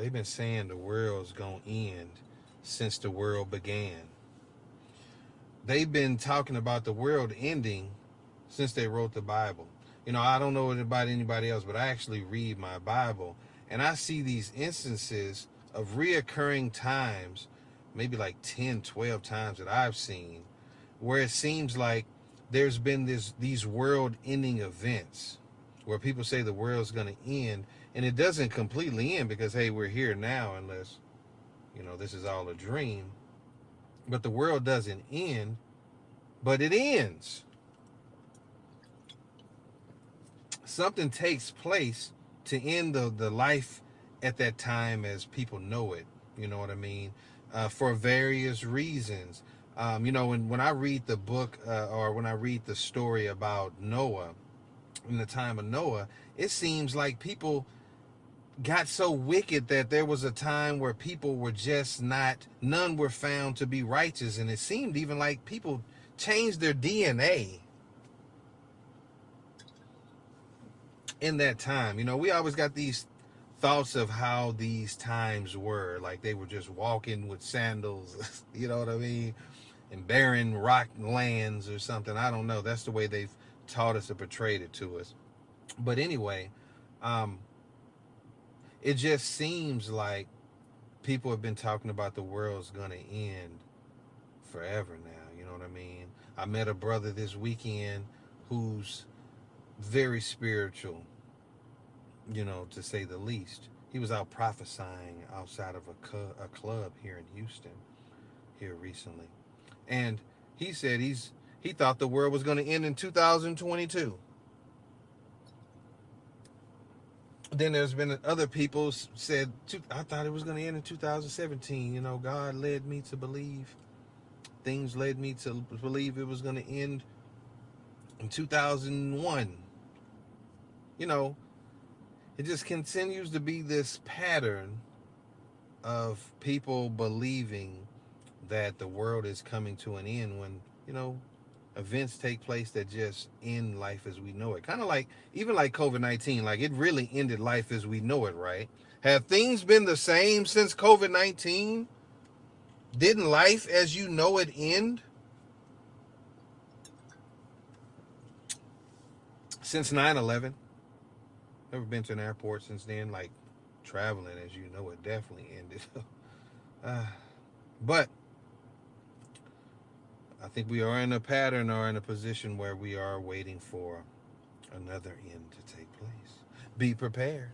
They've been saying the world's going to end since the world began. They've been talking about the world ending since they wrote the Bible. You know, I don't know about anybody else, but I actually read my Bible and I see these instances of reoccurring times, maybe like 10, 12 times that I've seen, where it seems like there's been these world ending events where people say the world's going to end, and it doesn't completely end because, hey, we're here now, unless, this is all a dream. But the world doesn't end, but it ends. Something takes place to end the life at that time as people know it. You know what I mean? For various reasons. When I read the book or when I read the story about Noah, in the time of Noah, it seems like people got so wicked that there was a time where people were just not, none were found to be righteous. And it seemed even like people changed their DNA in that time. We always got these thoughts of how these times were. Like they were just walking with sandals, you know what I mean? And barren rock lands or something. I don't know. That's the way they've taught us to portray it to us. But anyway, um, it just seems like people have been talking about the world's gonna end forever now. You know what I mean? I met a brother this weekend who's very spiritual, to say the least. He was out prophesying outside of a club here in Houston here recently, and he said he thought the world was going to end in 2022. Then there's been other people said I thought it was going to end in 2017. God led me to believe, things led me to believe it was going to end in 2001. You know, it just continues to be this pattern of people believing that the world is coming to an end when, events take place that just end life as we know it. Kind of like, even like COVID-19, like it really ended life as we know it, right? Have things been the same since COVID-19? Didn't life as you know it end? Since 9/11? Never been to an airport since then. Like, traveling as you know it definitely ended. uh, but I think we are in a pattern or in a position where we are waiting for another end to take place. Be prepared.